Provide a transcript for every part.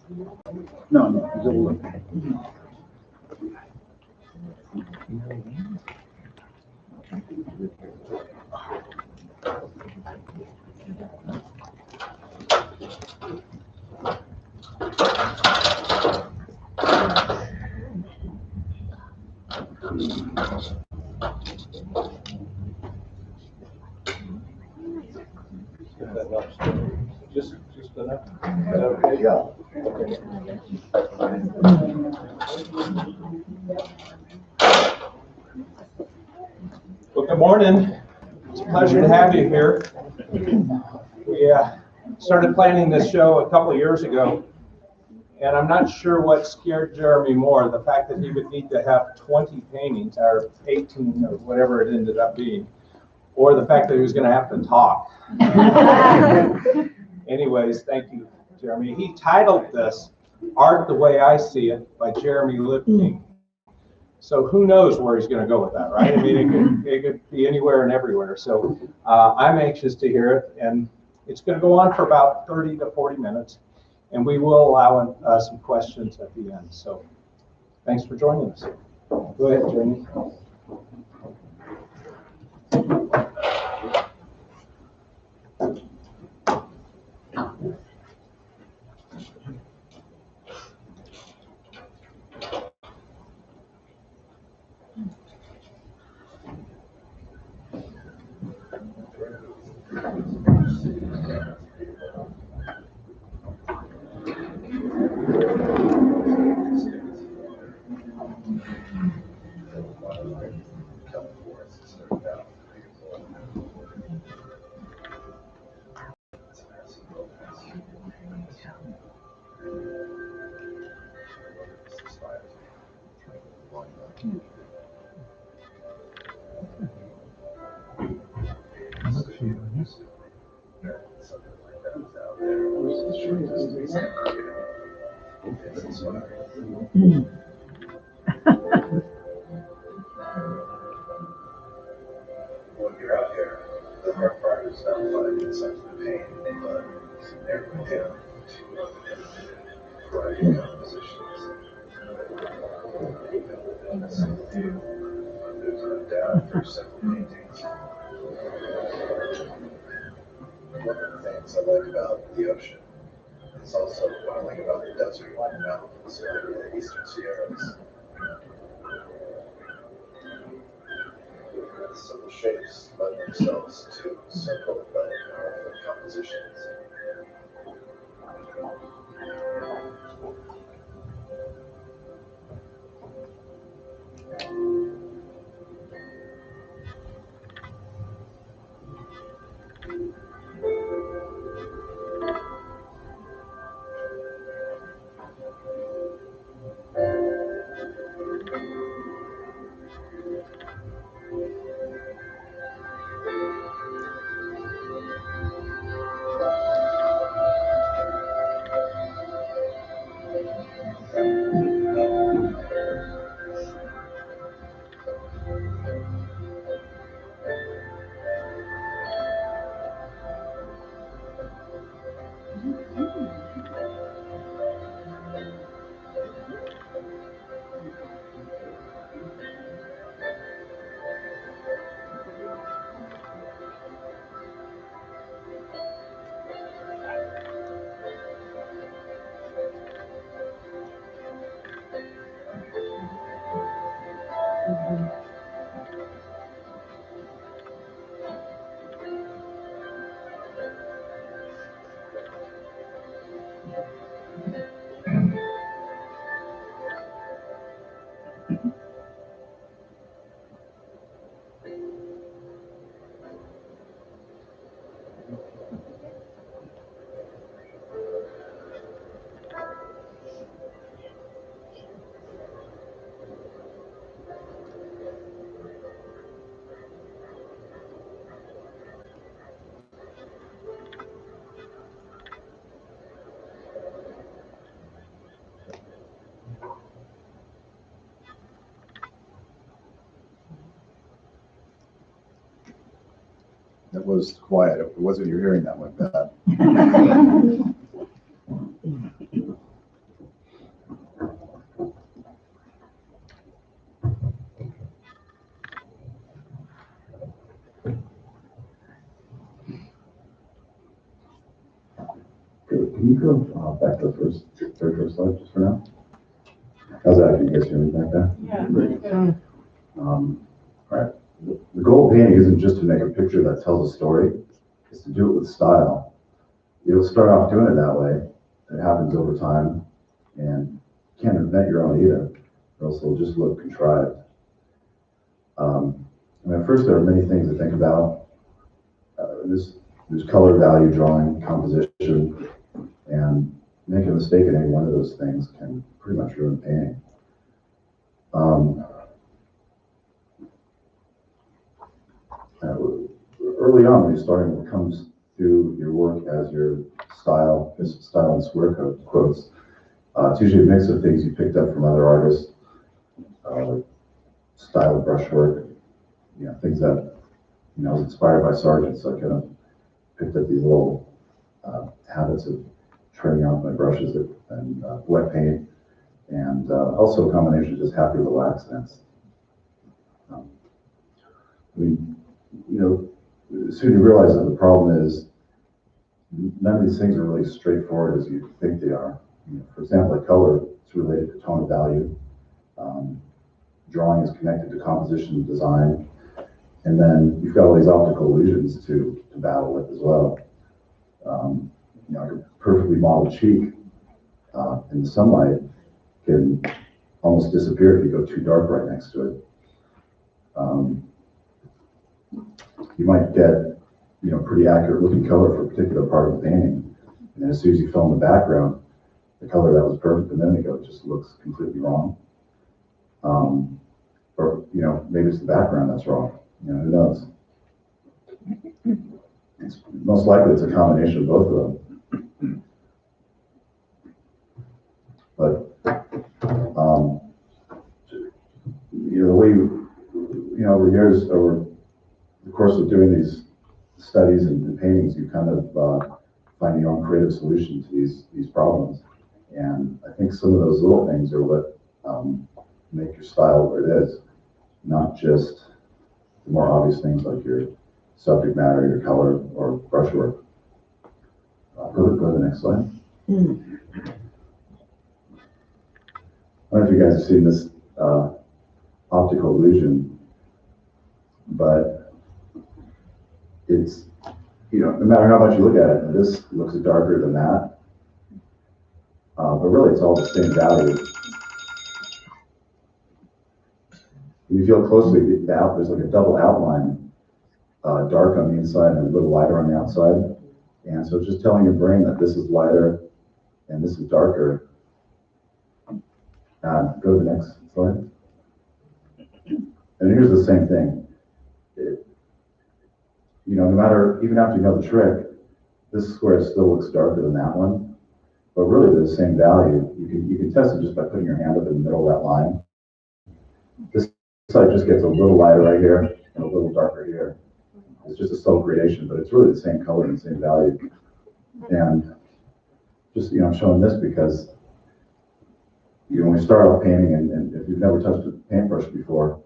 No, no, he's over. Just enough. Is that okay? Yeah. Okay. Well, good morning. It's a pleasure to have you here. We started planning this show a couple of years ago, and I'm not sure what scared Jeremy more, the fact that he would need to have 20 paintings, or 18, or whatever it ended up being, or the fact that he was going to have to talk. Anyways, thank you, Jeremy. He titled this Art the Way I See It by Jeremy Lipking. So who knows where he's going to go with that, right? I mean, it could be anywhere and everywhere. So I'm anxious to hear it, and it's going to go on for about 30 to 40 minutes, and we will allow some questions at the end. So thanks for joining us. Go ahead, Jeremy. When you're out here, the hard part is not finding signs of pain, but narrowing down to a variety of compositions. There's no doubt there's several paintings. One of the things I like about the ocean is also what I like about the desert and mountains of the Eastern Sierras. The simple shapes lend themselves to simple but powerful compositions. That was quiet. It wasn't your hearing that went bad. you go back to the very first slide just for now? How's that? Can you guys hear me back there? Yeah, really good. All right. The goal of painting isn't just to make a picture that tells a story. It's to do it with style. You'll start off doing it that way. It happens over time, and you can't invent your own either, or else it'll just look contrived. At first, there are many things to think about. There's color, value, drawing, composition, and making a mistake in any one of those things can pretty much ruin painting. Early on, when you're starting, what comes through your work as your style and square quotes. It's usually a mix of things you picked up from other artists, like style of brushwork, things that, I was inspired by Sargent, so I kind of picked up these little habits of turning out my brushes and wet paint, and also a combination of just happy little accidents. Soon you realize that the problem is none of these things are really straightforward as you think they are. For example, like color, it's related to tone of value. Drawing is connected to composition and design. And then you've got all these optical illusions to battle with as well. Like a perfectly modeled cheek in the sunlight can almost disappear if you go too dark right next to it. You might get, pretty accurate looking color for a particular part of the painting. And then as soon as you fill in the background, the color that was perfect a minute ago just looks completely wrong. Or, maybe it's the background that's wrong. Who knows? It's most likely it's a combination of both of them. But, the way over years, over the course of doing these studies and paintings, you kind of find your own creative solution to these problems. And I think some of those little things are what make your style what it is, not just the more obvious things like your subject matter, your color, or brushwork. Go to the next slide. I don't know if you guys have seen this optical illusion, but it's, no matter how much you look at it, this looks darker than that, but really it's all the same value. When you feel closely, there's like a double outline, dark on the inside and a little lighter on the outside. And so it's just telling your brain that this is lighter and this is darker. Go to the next slide. And here's the same thing. No matter, even after you know the trick, this square still looks darker than that one. But really they're the same value. You can test it just by putting your hand up in the middle of that line. This side just gets a little lighter right here and a little darker here. It's just a subtle gradation, but it's really the same color and the same value. And just, I'm showing this because, when we start off painting, and if you've never touched a paintbrush before,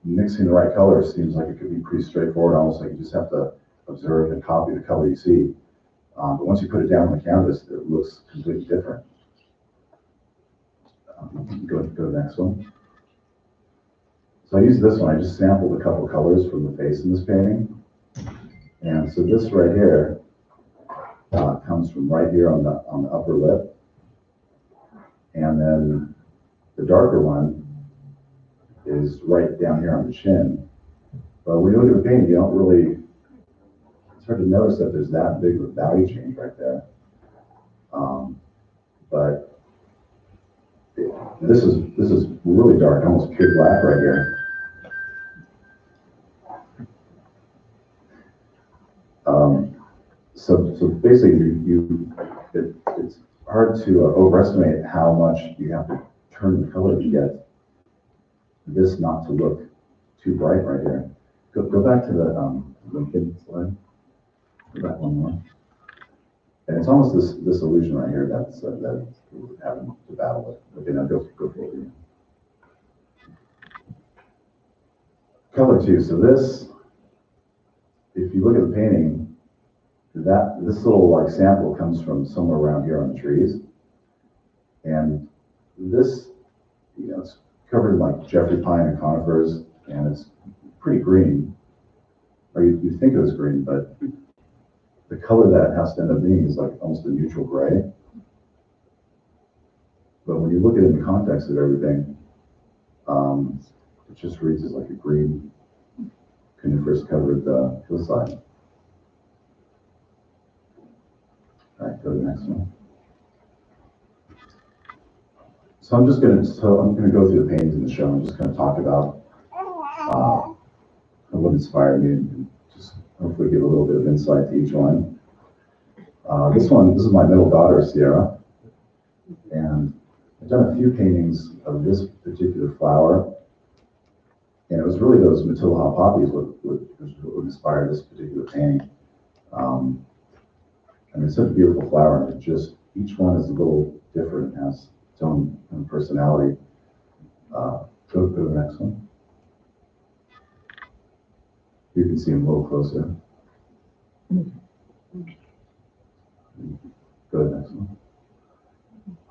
mixing the right colors seems like it could be pretty straightforward, almost like you just have to observe and copy the color you see. But once you put it down on the canvas, it looks completely different. Go to the next one. So I used this one. I just sampled a couple colors from the face in this painting. And so this right here comes from right here on the upper lip. And then the darker one is right down here on the chin. But when you look at the painting, you don't really, it's hard to notice that there's that big of a value change right there. But this is really dark, almost pure black right here. So basically, it's hard to overestimate how much you have to turn the color to get this not to look too bright right here. Go back to the kid slide. Go back one more. And it's almost this illusion right here that's we're having to battle with. Okay, now go forward. Color too. So this, if you look at the painting, This little like sample comes from somewhere around here on the trees. And this, it's covered in like Jeffrey pine and conifers, and it's pretty green. Or you think it was green, but the color that it has to end up being is like almost a neutral gray. But when you look at it in the context of everything, it just reads as like a green coniferous covered hillside. All right, go to the next one. So I'm going to go through the paintings in the show and just kind of talk about what inspired me and just hopefully give a little bit of insight to each one. This is my middle daughter, Sierra, and I've done a few paintings of this particular flower, and it was really those Matilaha poppies what inspired this particular painting. I mean, it's such a beautiful flower, and each one is a little different, and has its own personality. Go to the next one. You can see them a little closer. Go to the next one.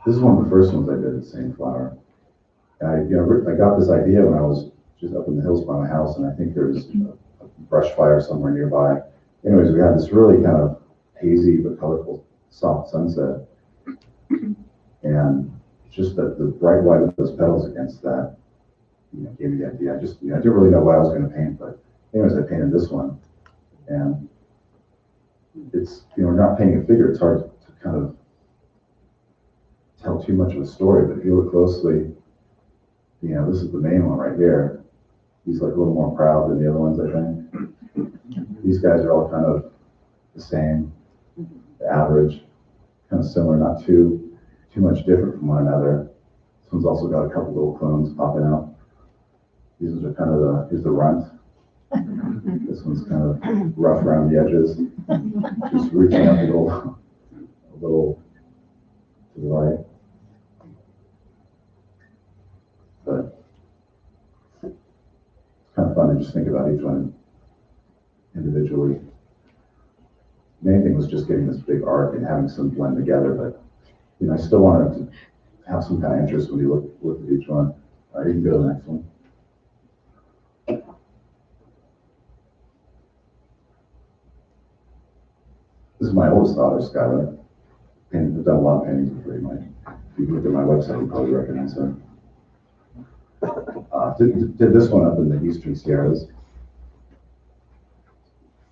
This is one of the first ones I did, the same flower. And I got this idea when I was just up in the hills by my house, and I think there's a brush fire somewhere nearby. Anyways, we had this really kind of hazy but colorful, soft sunset, and just the bright white of those petals against that, gave me the idea. I didn't really know what I was going to paint, but anyways, I painted this one, and it's we're not painting a figure. It's hard to kind of tell too much of a story, but if you look closely, this is the main one right here. He's like a little more proud than the other ones, I think. These guys are all kind of the same, the average, kind of similar, not too much different from one another. This one's also got a couple little clones popping out. These are kind of here's the runt. This one's kind of rough around the edges, just reaching up a little to the right. But it's kind of fun to just think about each one individually. The main thing was just getting this big arc and having some blend together, but I still wanted to have some kind of interest when you look at each one. All right, you can go to the next one. This is my oldest daughter, Skylar. And I've done a lot of paintings with her. If you look at my website, you probably recognize her. Did this one up in the Eastern Sierras.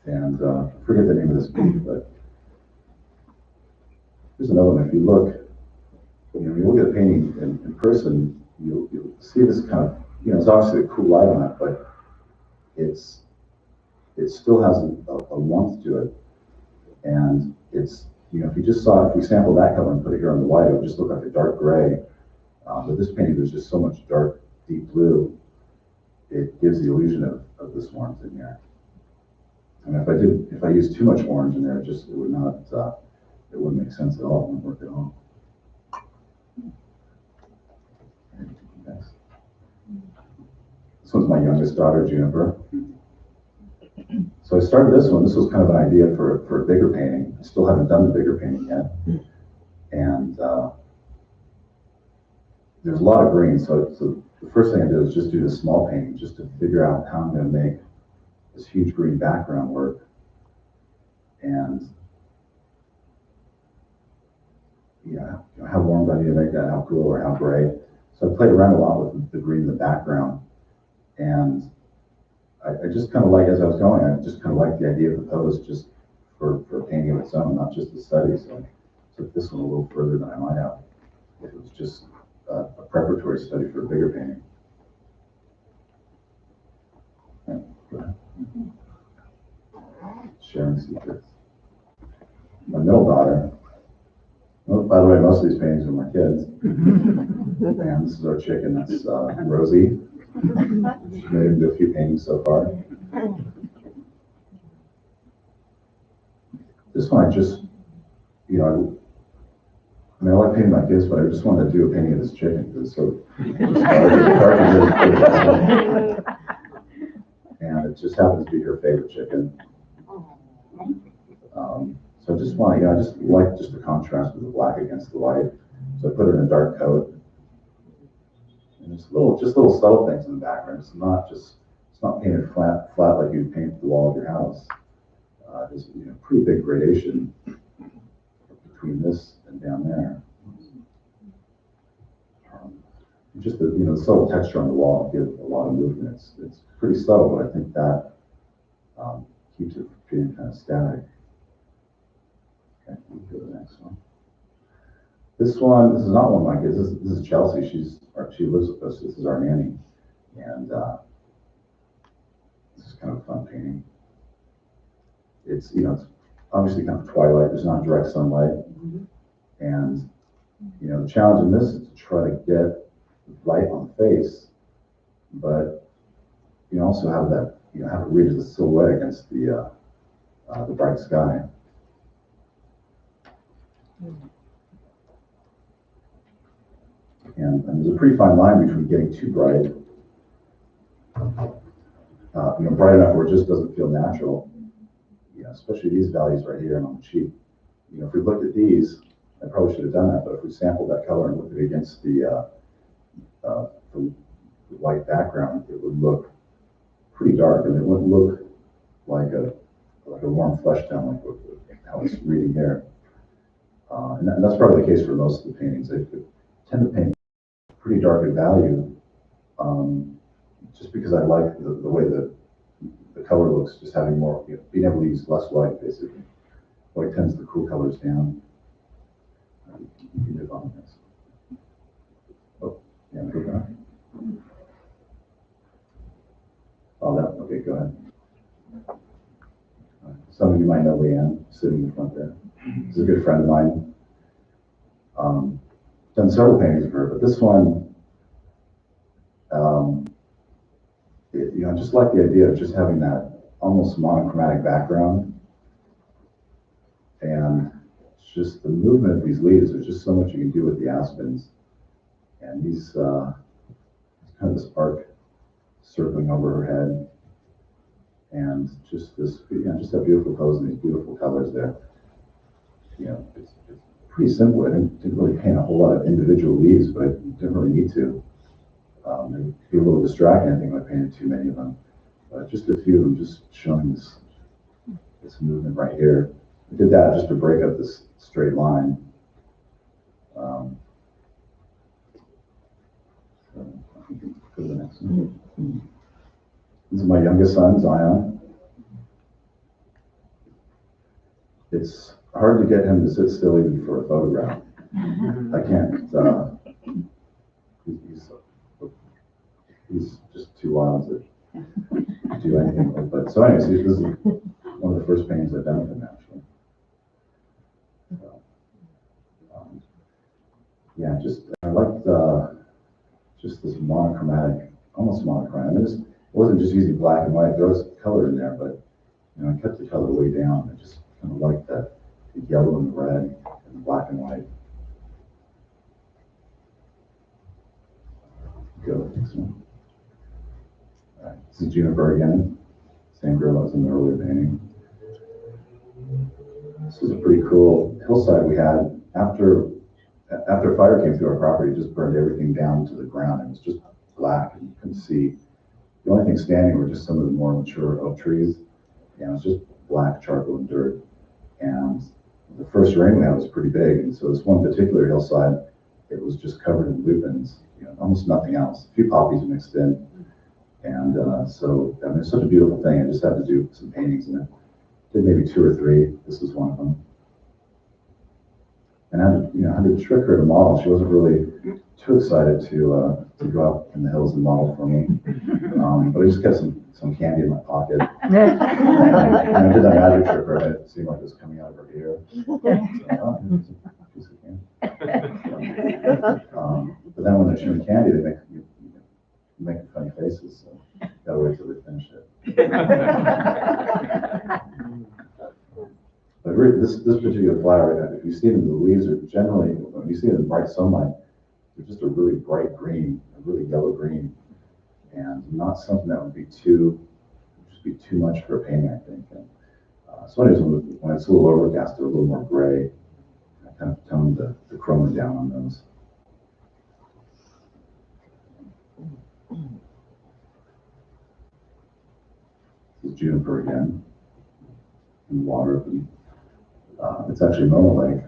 And I forget the name of this peak, but here's another one. If you look, when you look at the painting in person, you'll see this kind of, it's obviously a cool light on it, but it still has a warmth to it. And it's, if you sample that color and put it here on the white, it would just look like a dark gray. But this painting, there's just so much dark, deep blue, it gives the illusion of this warmth in here. And if I used too much orange in there, it wouldn't make sense at all. It wouldn't work at all. Next. This one's my youngest daughter, Juniper. So I started this one. This was kind of an idea for a bigger painting. I still haven't done the bigger painting yet. And there's a lot of green. So the first thing I did was just do this small painting just to figure out how I'm going to make this huge green background work. And how warm do I need to make that? How cool or how gray? So I played around a lot with the green in the background. And I just kind of as I was going, I just kind of liked the idea of the pose just for painting of its own, not just the study. So I took this one a little further than I might have if it was just a preparatory study for a bigger painting. Okay, go ahead. Sharing secrets. My middle daughter. Well, by the way, most of these paintings are my kids. And this is our chicken. That's Rosie. She's made into a few paintings so far. This one I just, I like painting my kids, but I just wanted to do a painting of this chicken because it's so hard to and it just happens to be her favorite chicken. So I just want, I just like just the contrast with the black against the white. So I put it in a dark coat. And just little subtle things in the background. It's not painted flat like you'd paint the wall of your house. There's pretty big gradation between this and down there. Just the subtle texture on the wall gives a lot of movement. It's pretty subtle, but I think that keeps it feeling kind of static. Okay, we'll go to the next one. This is not one of my kids. This is Chelsea. She lives with us. This is our nanny, and this is kind of a fun painting. It's it's obviously kind of twilight. There's not direct sunlight, and the challenge in this is to try to get light on the face, but also have that have it read as a silhouette against the bright sky. And there's a pretty fine line between getting too bright, bright enough where it just doesn't feel natural. Especially these values right here on the cheek. If we looked at these, I probably should have done that, but if we sampled that color and looked at it against the white background, it would look pretty dark, and it wouldn't look like a warm flesh tone like how it's reading here. And that's probably the case for most of the paintings. They tend to paint pretty dark in value, just because I like the way the color looks, just having more, being able to use less white, basically. White tends to cool colors down. You can move on this. Oh, yeah, go back. Oh, that, okay, go ahead. Some of you might know Leanne, sitting in the front there. She's a good friend of mine. Done several paintings of her, but this one, I just like the idea of just having that almost monochromatic background, and it's just the movement of these leaves. There's just so much you can do with the aspens, and these kind of this arc circling over her head, and just this, just that beautiful pose and these beautiful colors there. It's pretty simple. I didn't really paint a whole lot of individual leaves, but I didn't really need to. It would be a little distracting, I think, if I painted too many of them. But just a few of them, just showing this movement right here. I did that just to break up this straight line. So I think we can go to the next one. This is my youngest son, Zion. It's hard to get him to sit still even for a photograph. I can't. He's just too wild to do anything like that. So anyways, this is one of the first paintings I've done with him, actually. So, yeah, I liked just this monochromatic, almost monochromatic. It wasn't just using black and white. There was color in there, but I kept the color way down. I just kind of liked that, the yellow and the red and the black and white. Go to the next one. All right, this is Juniper again. Same girl that was in the earlier painting. This was a pretty cool hillside we had. After fire came through our property, it just burned everything down to the ground. It was just black, and you couldn't see. The only thing standing were just some of the more mature oak trees. And it was just black charcoal and dirt. And the first rain we had was pretty big. And so this one particular hillside, it was just covered in lupins, almost nothing else. A few poppies mixed in. And so, it's such a beautiful thing. I just had to do some paintings in it. Did maybe 2 or 3. This was one of them. And I had to trick her to model. She wasn't really too excited to go out in the hills and model for me. But I just kept some candy in my pocket. And I did that magic trick where it seemed like it was coming out of her ear. So, here's a piece of candy. But then when they're chewing candy, they make funny faces, so gotta wait till they finish it. But really, this particular flower, if you see them, the leaves are generally, when you see them in bright sunlight, they're just a really bright green, a really yellow green, and not something that would be too much for a painting, I think. And So anyways, when it's a little overcast, they're a little more gray. I kind of toned the chroma down on those. This is juniper again, in water. It's actually Mono Lake.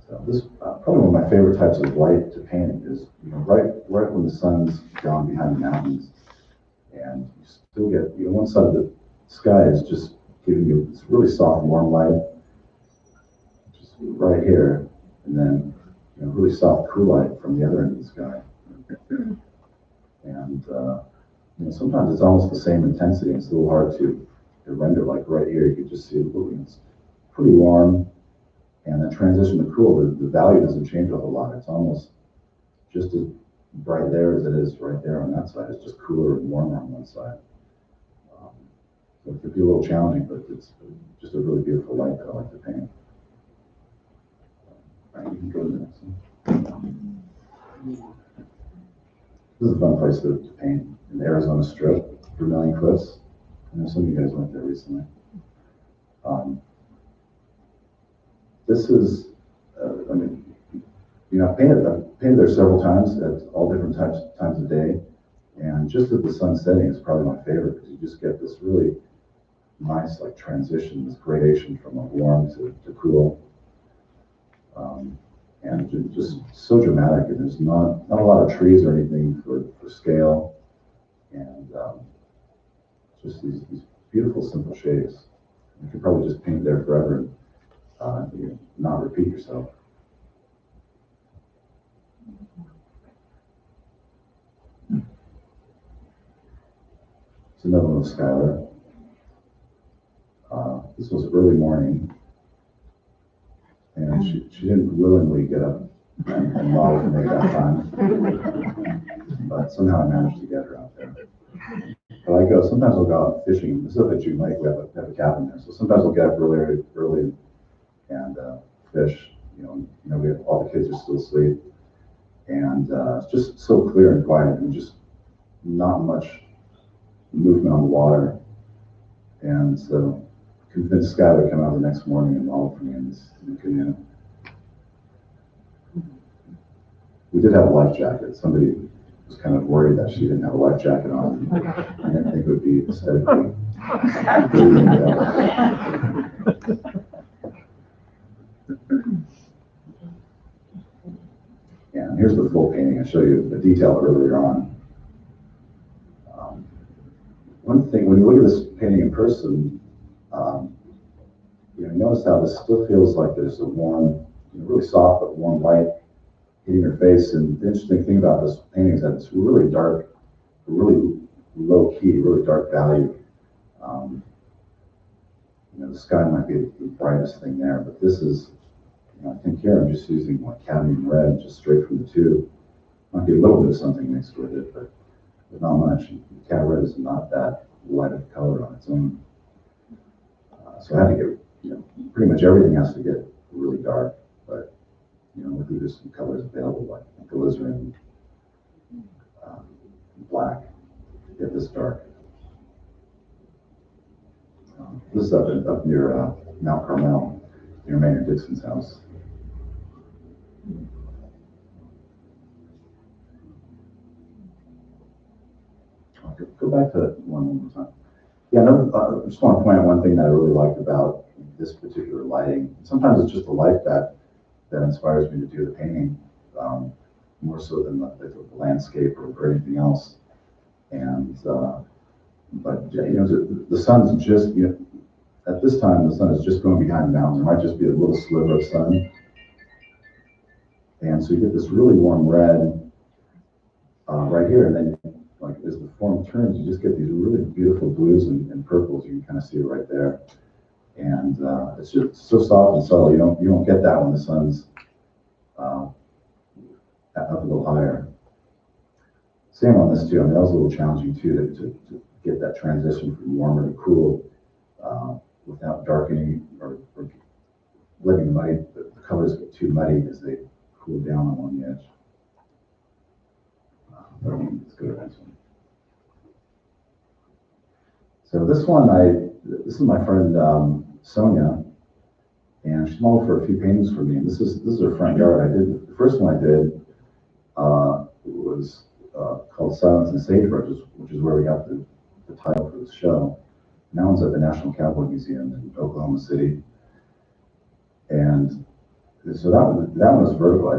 So this probably one of my favorite types of light to paint is, right when the sun's gone behind the mountains, and you still get, one side of the sky is just giving you this really soft, warm light, just right here, and then really soft, cool light from the other end of the sky. And sometimes it's almost the same intensity. It's a little hard to render. Like right here, you can just see it's pretty warm, and the transition to cool, the value doesn't change a whole lot. It's almost just as bright there as it is right there on that side. It's just cooler and warmer on one side. So it could be a little challenging, but it's just a really beautiful light that I like to paint. All right, you can go to the next one. This is a fun place to paint, in the Arizona Strip, Vermilion Cliffs. I know some of you guys went there recently. This is, I've painted there several times at all different times of day, and just at the sun setting is probably my favorite, because you just get this really nice transition, this gradation from a warm to cool, and just so dramatic. And there's not a lot of trees or anything for scale, and just these beautiful simple shades. You could probably just paint there forever and not repeat yourself. It's another one of Skylar. This was early morning, and she didn't willingly get up and model to make that time, but somehow I managed to get her out there. But sometimes I'll go out fishing. This is up at June Lake. We have a cabin there, so sometimes I'll get up really early and fish. All the kids are still asleep, and it's just so clear and quiet, and just not much movement on the water. And so convinced Skylar to come out the next morning and model for me in the canoe. We did have a life jacket. Somebody was kind of worried that she didn't have a life jacket on. I didn't think it would be aesthetically. Yeah, and here's the full painting. I show you the detail earlier on. One thing, when you look at this painting in person, you notice how this still feels like there's a warm, really soft but warm light hitting your face. And the interesting thing about this painting is that it's really dark, really low key, really dark value. The sky might be the brightest thing there, but this is, I think here I'm just using cadmium red, just straight from the tube. Might be a little bit of something mixed with it, but not much. Cad red is not that light of color on its own. So I had to get, pretty much everything has to get really dark, but there's some colors available like alizarin, black, to get this dark. This is up near Mount Carmel, near Maynard Dixon's house. I'll go back to that one more time. Yeah, I just want to point out one thing that I really liked about this particular lighting. Sometimes it's just the light that inspires me to do the painting, more so than the landscape or anything else. And but the sun's just at this time the sun is just going behind the mountains. There might just be a little sliver of sun, and so you get this really warm red right here, and then as the form turns, you just get these really beautiful blues and purples. You can kind of see it right there, and it's just so soft and subtle. You don't get that when the sun's up a little higher. Same on this too. I mean, that was a little challenging too to get that transition from warmer to cool without darkening or letting the colors get too muddy as they cool down along the edge. Let's go to the next one. So this one, this is my friend Sonia, and she modeled for a few paintings for me. And this is her front yard. The first one I did was called Silence and Sagebrush, which is where we got the title for the show. And that one's at the National Cowboy Museum in Oklahoma City. And so that one was vertical. I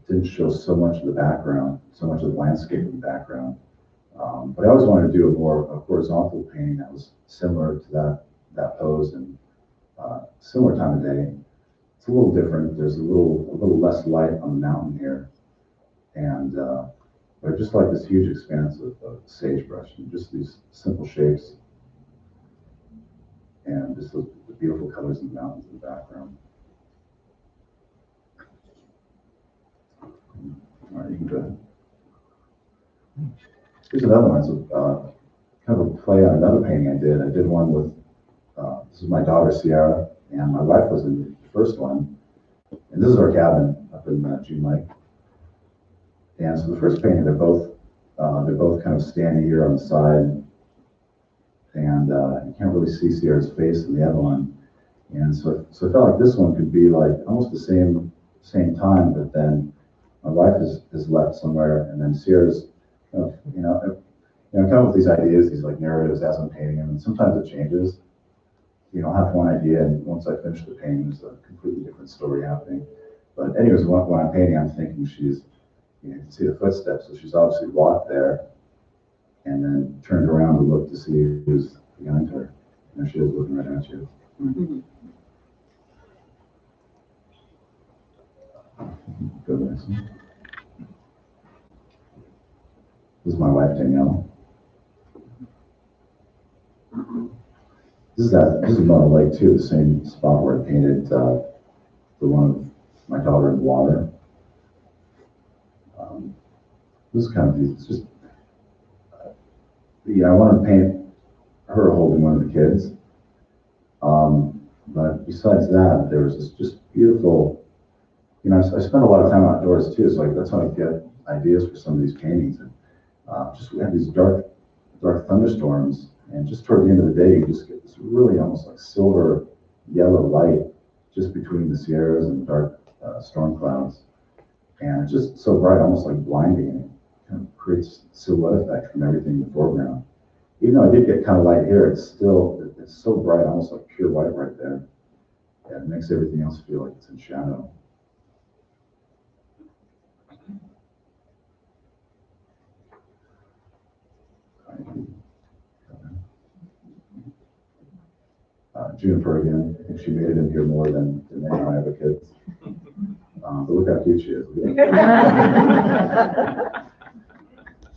didn't show so much of the background, so much of the landscape in the background. But I always wanted to do a horizontal painting that was similar to that pose and similar time of day. It's a little different. There's a little less light on the mountain here, and but I just like this huge expanse of sagebrush and just these simple shapes, and just the beautiful colors in the mountains in the background. All right, you can go ahead. Here's another one. It's kind of a play on another painting I did. I did one with, this is my daughter Sierra, and my wife was in the first one. And this is our cabin up in June Lake. And so the first painting, they're both kind of standing here on the side, and you can't really see Sierra's face in the other one. And so I felt like this one could be like almost the same time, but then my wife is left somewhere, and then Sierra's kind of, come up with these ideas, these like narratives as I'm painting them, and sometimes it changes. I'll have one idea, and once I finish the painting, there's a completely different story happening. But anyways, when I'm painting, I'm thinking she's, you can see the footsteps, so she's obviously walked there, and then turned around to look to see who's behind her. And there she is looking right at you. Mm-hmm. Go to the next one. This is my wife, Danielle. This is Mona Lake too, the same spot where I painted the one of my daughter in water. This is kind of, it's just, I wanted to paint her holding one of the kids. But besides that, there was this just beautiful, I spend a lot of time outdoors too, so that's how I get ideas for some of these paintings. And we have these dark thunderstorms, and just toward the end of the day, you just get this really almost like silver yellow light just between the Sierras and dark storm clouds. And it's just so bright, almost like blinding, and it kind of creates silhouette effect from everything in the foreground. Even though I did get kind of light here, it's so bright, almost like pure white right there. And it makes everything else feel like it's in shadow. Juniper again. I think she made it in here more than any of my other kids. But look how cute she is.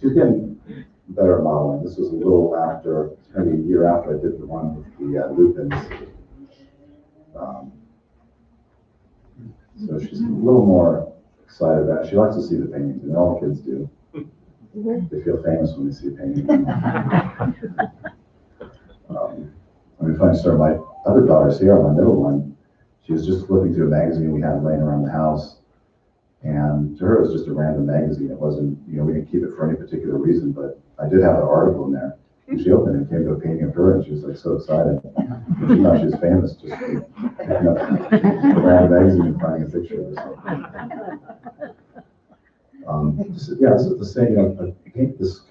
She's getting better at modeling. This was a little after, maybe a year after I did the one with the lupins. So she's a little more excited about it. She likes to see the paintings, and all the kids do. They feel famous when they see a painting. Funny story, my other daughter, Sierra, my middle one, she was just flipping through a magazine we had laying around the house. And to her, it was just a random magazine. It wasn't, we didn't keep it for any particular reason, but I did have an article in there. And she opened it and came to a painting of her, and she was like so excited. She thought she was famous just picking up a random magazine and finding a picture of herself. This is the same, I paint this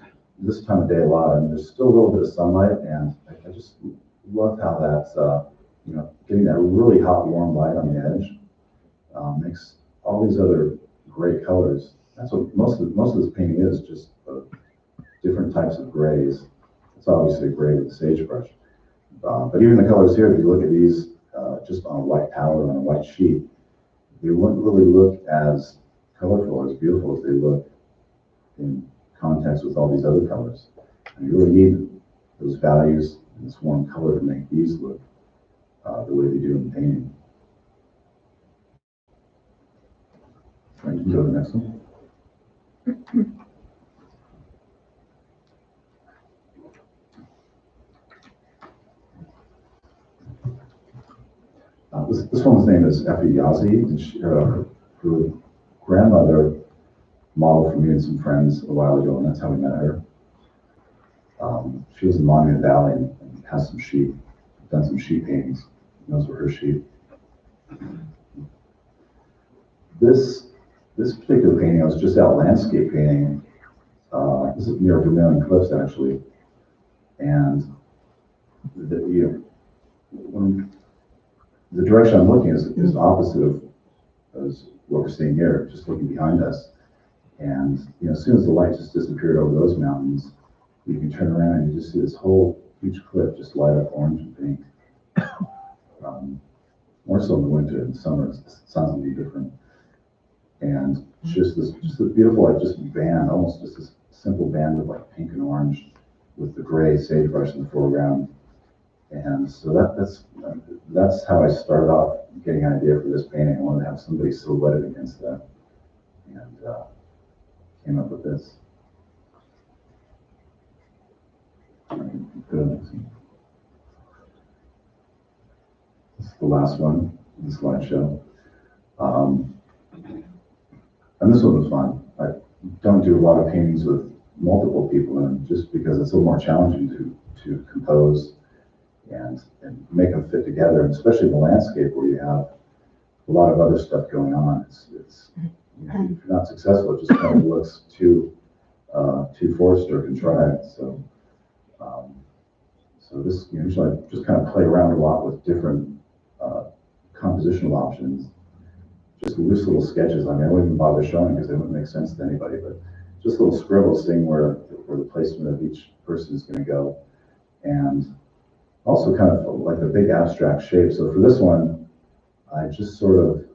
time of day a lot. I mean, there's still a little bit of sunlight, and I just love how that's, getting that really hot, warm light on the edge makes all these other gray colors. That's what most of this painting is, just different types of grays. It's obviously a gray with a sagebrush. But even the colors here, if you look at these just on a white palette, on a white sheet, they wouldn't really look as colorful, as beautiful as they look in context with all these other colors. And you really need those values and this warm color to make these look the way they do in painting. All right, you can go to the next one. This woman's name is Effie Yazzie, and her grandmother modeled for me and some friends a while ago, and that's how we met her. She was in Monument Valley and has some sheep, done some sheep paintings. Those were her sheep. This particular painting, I was just out landscape painting. This is near Vermilion Cliffs, actually. And when the direction I'm looking is opposite of as what we're seeing here, just looking behind us. And as soon as the light just disappeared over those mountains, you can turn around and you just see this whole huge cliff just light up orange and pink. More so in the winter. In the summer, the sun's gonna be different. And just a beautiful, like just band, almost just this simple band of like pink and orange with the gray sagebrush in the foreground. And so that's how I started off getting an idea for this painting. I wanted to have somebody silhouetted against that, and came up with this. This is the last one in the slideshow. And this one was fun. I don't do a lot of paintings with multiple people in them just because it's a little more challenging to compose and make them fit together, and especially in the landscape where you have a lot of other stuff going on. It's if you're not successful, it just kind of looks too forced or contrived. So this usually I just kind of play around a lot with different compositional options. Just loose little sketches. I mean, I wouldn't even bother showing because they wouldn't make sense to anybody, but just little scribbles seeing where the placement of each person is going to go. And also kind of like a big abstract shape. So for this one, I just sort of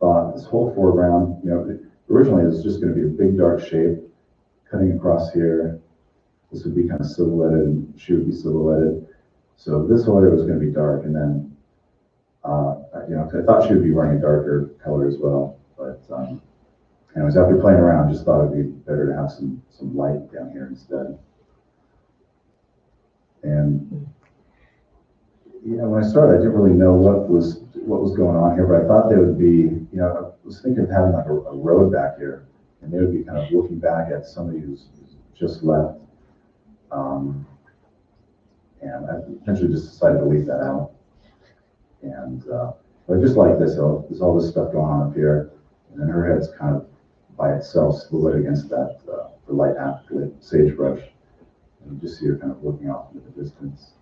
thought this whole foreground, originally it was just going to be a big dark shape cutting across here. This would be kind of silhouetted and she would be silhouetted. So this whole area was going to be dark, and then I thought she would be wearing a darker color as well. But anyways, after playing around, I just thought it'd be better to have some light down here instead. And when I started, I didn't really know what was going on here, but I thought they would be, I was thinking of having like a road back here, and they would be kind of looking back at somebody who's just left. And I eventually just decided to leave that out. And but I just like this. There's all this stuff going on up here, and then her head's kind of by itself, silhouetted against that the light sagebrush, and you just see her kind of looking off into the distance.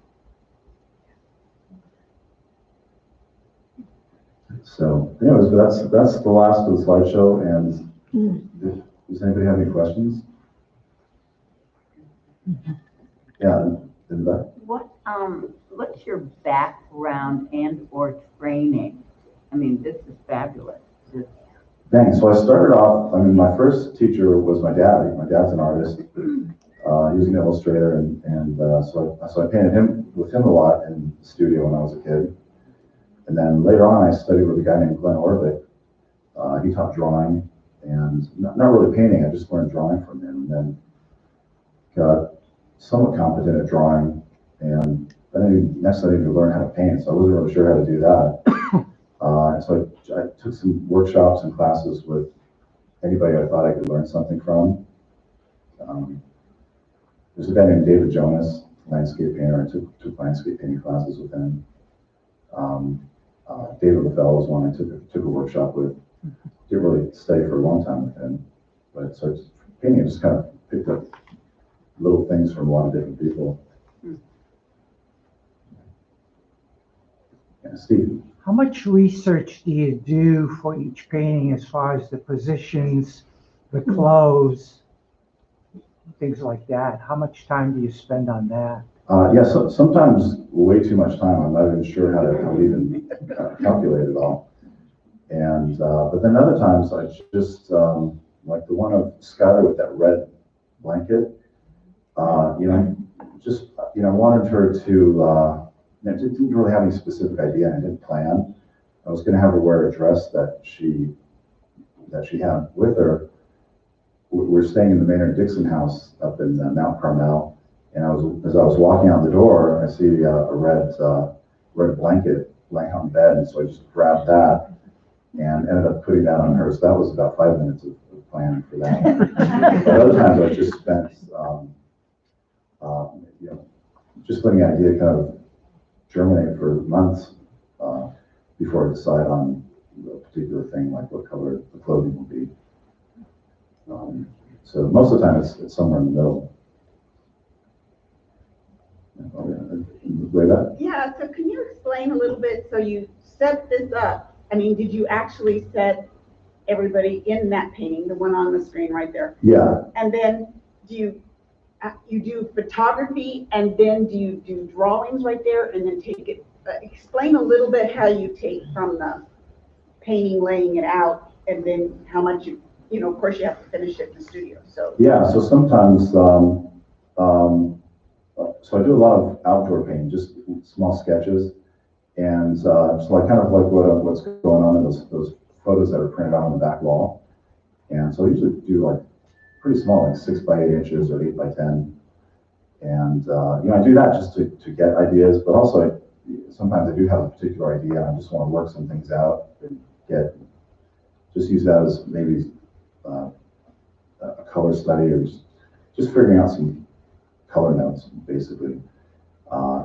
So, anyways, that's the last of the slideshow. And does anybody have any questions? Yeah, Linda. What's your background and or training? I mean, this is fabulous. Thanks. So I started off, my first teacher was my dad. My dad's an artist. He was an illustrator, and so I painted with him a lot in the studio when I was a kid. And then later on, I studied with a guy named Glenn Orlick. He taught drawing, and not really painting. I just learned drawing from him, and then got somewhat competent at drawing. And then next I needed to learn how to paint, so I wasn't really sure how to do that. So I took some workshops and classes with anybody I thought I could learn something from. There's a guy named David Jonas, landscape painter. I took landscape painting classes with him. David LaFell was one I took a workshop with. Didn't really study for a long time with him, but so painting, I just kind of picked up little things from a lot of different people. Yeah, Steve. How much research do you do for each painting as far as the positions, the clothes, things like that? How much time do you spend on that? So sometimes way too much time. I'm not even sure how to even calculate it all. And but then other times I just like the one of Skylar with that red blanket. I wanted her to. I didn't really have any specific idea. I didn't plan. I was going to have her wear a dress that she had with her. We're staying in the Maynard Dixon house up in Mount Carmel, and as I was walking out the door, I see a red blanket laying on the bed, and so I just grabbed that and ended up putting that on her. So that was about 5 minutes of planning for that. But other times I just spent you know, just letting the idea kind of germinate for months before I decide on a particular thing, like what color the clothing will be. So most of the time it's somewhere in the middle. Way back? Yeah, so can you explain a little bit, so you set this up, I mean, did you actually set everybody in that painting, the one on the screen right there? Yeah. And then do you do photography, and then do you do drawings right there, and then take it, explain a little bit how you take from the painting, laying it out, and then how much you know, of course you have to finish it in the studio, so. Yeah, so sometimes, so I do a lot of outdoor painting, just small sketches. And so I kind of like what's going on in those photos that are printed out on the back wall. And so I usually do like pretty small, like 6 by 8 inches or 8 by 10. And you know, I do that just to get ideas, but also sometimes I do have a particular idea and I just want to work some things out and just use that as maybe a color study, or just figuring out some color notes, basically.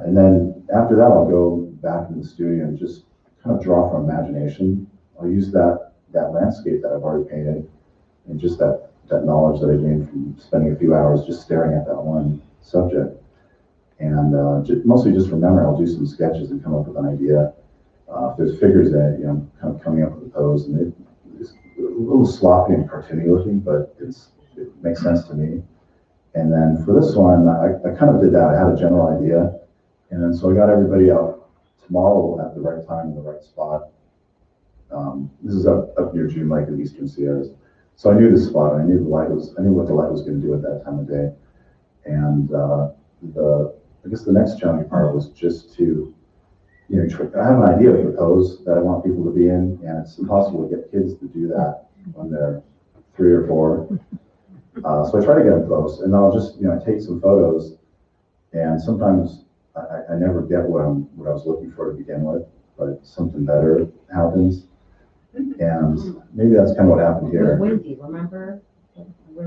And then after that, I'll go back in the studio and just kind of draw from imagination. I'll use that landscape that I've already painted and just that knowledge that I gained from spending a few hours just staring at that one subject. And mostly just from memory, I'll do some sketches and come up with an idea. If there's figures in it, you know, kind of coming up with a pose, and it's a little sloppy and cartoony looking, but it makes sense to me. And then for this one, I kind of did that. I had a general idea, and then so I got everybody out to model at the right time in the right spot. This is up near June Lake in Eastern Sierras. So I knew this spot, and I knew what the light was going to do at that time of day. And I guess the next challenging part was just to, you know, I have an idea of the pose that I want people to be in, and it's impossible to get kids to do that when they're 3 or 4. So I try to get them close, and then I'll just, you know, take some photos, and sometimes I never get what I was looking for to begin with, but something better happens, and maybe that's kind of what happened here. It was windy, remember?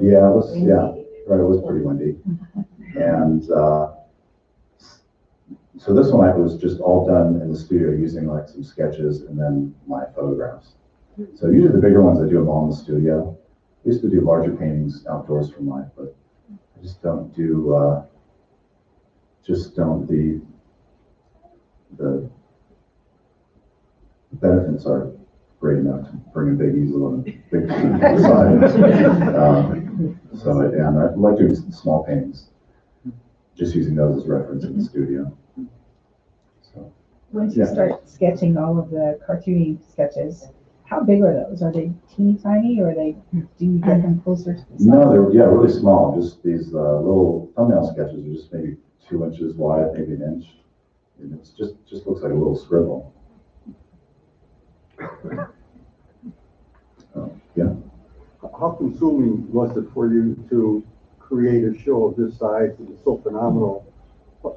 Yeah, it was windy. Yeah, right. It was pretty windy, and so this one I was just all done in the studio using like some sketches and then my photographs. So usually the bigger ones I do them all in the studio. I used to do larger paintings outdoors from life, but I just don't do, the benefits are great enough to bring a big easel and a big sheet inside. So yeah, and I like doing small paintings, just using those as reference in the studio. So, once you start sketching all of the cartoony sketches, how big are those? Are they teeny tiny, or do you get them closer to the side? No, they're really small. Just these little thumbnail sketches are just maybe 2 inches wide, maybe 1 inch. And it's just looks like a little scribble. Yeah. How consuming was it for you to create a show of this size? It was so phenomenal.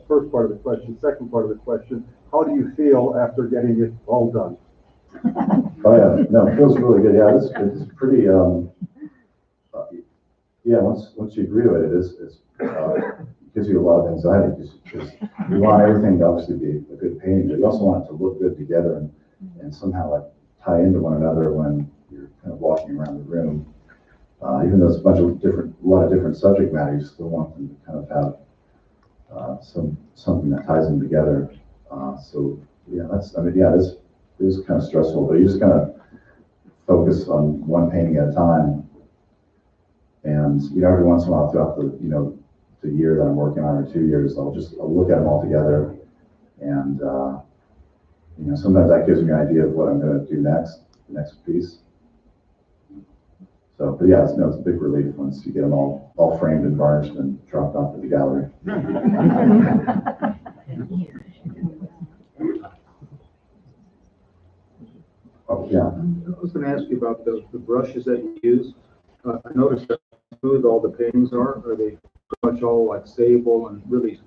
First part of the question. Second part of the question, how do you feel after getting it all done? Oh yeah, no, it feels really good. Yeah, it's pretty. Yeah, once you agree with it gives you a lot of anxiety because you want everything to obviously be a good painting, but you also want it to look good together and somehow like tie into one another when you're kind of walking around the room. Even though it's a lot of different subject matter, you still want them to kind of have something that ties them together. So yeah, it is kind of stressful, but you just kind of focus on one painting at a time. And, you know, every once in a while throughout the year that I'm working on, or 2 years, I'll look at them all together. And, you know, sometimes that gives me an idea of what I'm going to do next, the next piece. So, but yeah, it's a big relief once you get them all framed and varnished and dropped off at the gallery. Oh, yeah. I was going to ask you about the brushes that you use. I noticed how smooth all the paintings are. Are they pretty much all like sable and really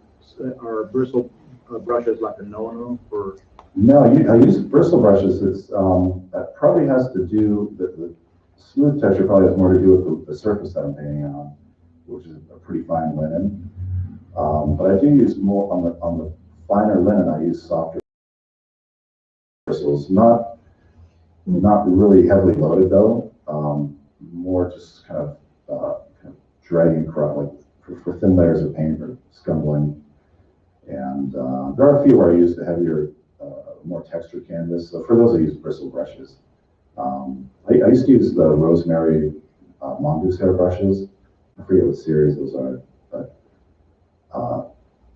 are bristle brushes like a no-no for? No, I use bristle brushes. That probably has to do, the smooth texture probably has more to do with the surface that I'm painting on, which is a pretty fine linen. But I do use more on the finer linen. I use softer bristles, not really heavily loaded though. More just kind of dragging across, like for thin layers of paint or scumbling. And there are a few where I use the heavier, more textured canvas. So for those, I use bristle brushes. I used to use the rosemary mongoose hair brushes. I forget what series those are, but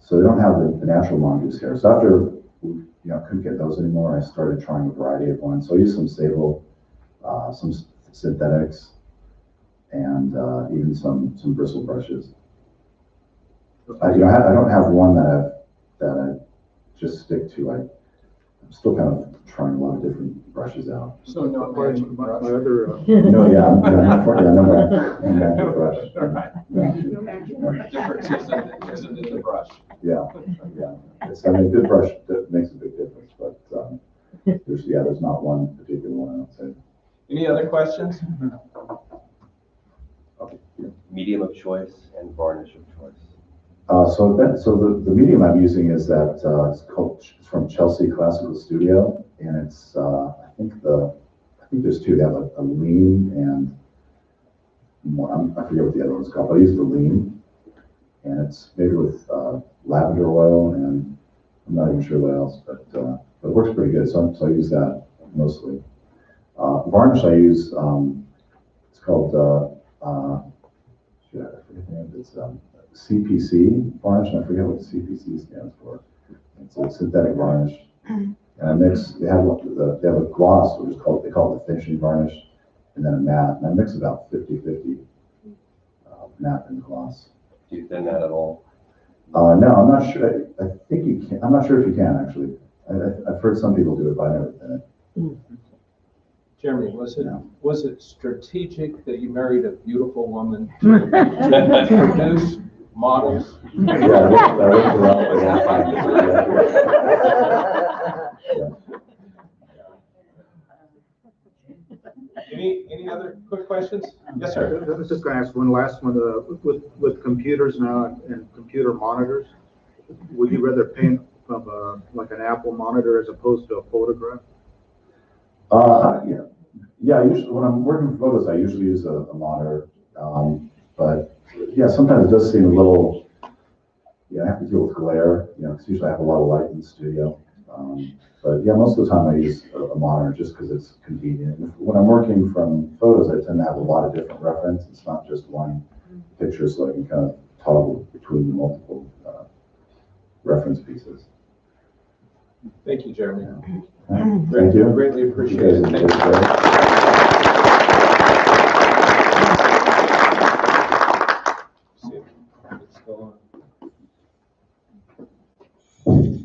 so they don't have the natural mongoose hair. So after couldn't get those anymore, I started trying a variety of ones. So I used some sable, some synthetics, and even some bristle brushes. I don't have one that I just stick to. I'm still kind of trying a lot of different brushes out. So no magic brush. My other, No, yeah, no brush. Right. Yeah. No magic brush. Difference isn't in the brush. Yeah. I mean, a good brush that makes a big difference, but there's not one particular one, I don't say. Any other questions? Okay, yeah. Medium of choice and varnish of choice. So the medium I'm using is that it's from Chelsea Classical Studio, and it's I think there's two. They have a lean and I forget what the other one's called, but I use the lean, and it's made with lavender oil, and I'm not even sure what else, but it works pretty good. So I use that mostly. Varnish I use it's called I forget the name. It's CPC varnish, and I forget what CPC stands for. It's a synthetic varnish, and I mix. They have a gloss, which is they call it the finishing varnish, and then a matte. And I mix about 50-50 matte and gloss. Do you thin that at all? No, I'm not sure. I think you can. I'm not sure if you can actually. I've heard some people do it, but I never did it. Jeremy, was it strategic that you married a beautiful woman to produce models? Yeah, that worked around for that time. Any other quick questions? Yes, sir. I was just gonna ask one last one, with computers now and computer monitors, would you rather paint from like an Apple monitor as opposed to a photograph? Yeah. Usually when I'm working with photos, I usually use a monitor. But yeah, sometimes it does seem a little. I have to deal with glare. Because usually I have a lot of light in the studio. But yeah, most of the time I use a monitor just because it's convenient. When I'm working from photos, I tend to have a lot of different reference. It's not just one picture, so I can kind of toggle between the multiple reference pieces. Thank you, Jeremy. Thank you. Greatly appreciate it. Thank you.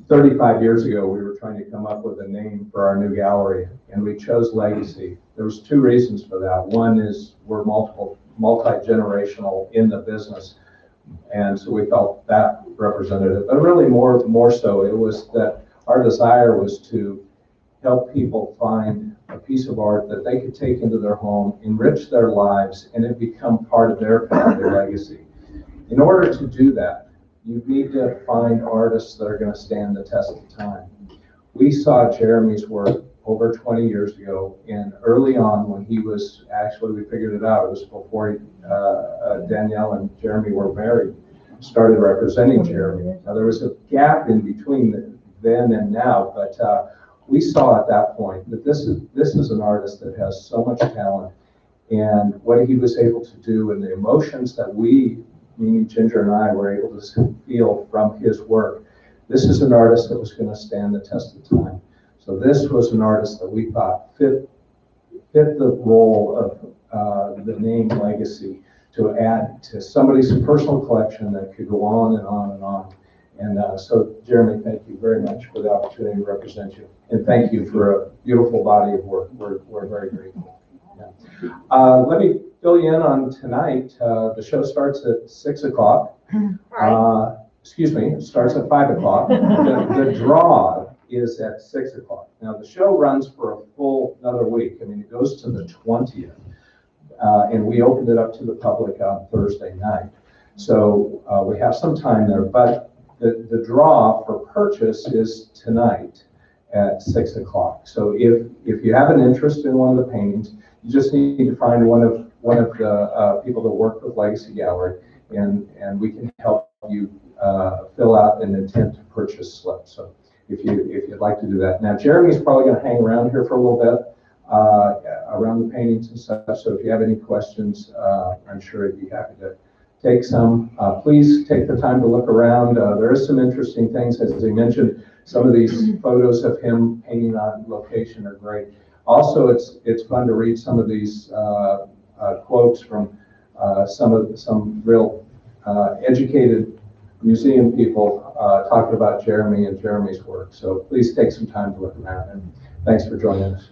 35 years ago, we were trying to come up with a name for our new gallery, and we chose Legacy. There was two reasons for that. One is we're multi-generational in the business, and so we felt that represented it. But really more so, it was that our desire was to help people find a piece of art that they could take into their home, enrich their lives, and it become part of their family legacy. In order to do that, you need to find artists that are going to stand the test of time. We saw Jeremy's work over 20 years ago, and early on when he was, actually we figured it out, it was before Danielle and Jeremy were married, started representing Jeremy. Now there was a gap in between then and now, but we saw at that point that this is an artist that has so much talent, and what he was able to do and the emotions that we, meaning Ginger and I, were able to feel from his work. This is an artist that was going to stand the test of time. So this was an artist that we thought fit the role of the name Legacy to add to somebody's personal collection that could go on and on and on. And so, Jeremy, thank you very much for the opportunity to represent you. And thank you for a beautiful body of work. We're very grateful. Yeah. Let me fill you in on tonight. The show starts at 6 o'clock. Excuse me, it starts at 5 o'clock. The draw is at 6 o'clock. Now, the show runs for a full another week. I mean, it goes to the 20th. And we opened it up to the public on Thursday night. So we have some time there, but the draw for purchase is tonight at 6 o'clock. So if you have an interest in one of the paintings, you just need to find one of the people that work with Legacy Gallery, and we can help you fill out an intent to purchase slip. So if you'd like to do that. Now, Jeremy's probably going to hang around here for a little bit around the paintings and stuff. So if you have any questions, I'm sure he'd be happy to take some. Please take the time to look around. There is some interesting things, as he mentioned. Some of these photos of him painting on location are great. Also, it's fun to read some of these quotes from some real educated museum people talking about Jeremy and Jeremy's work. So please take some time to look around, and thanks for joining us.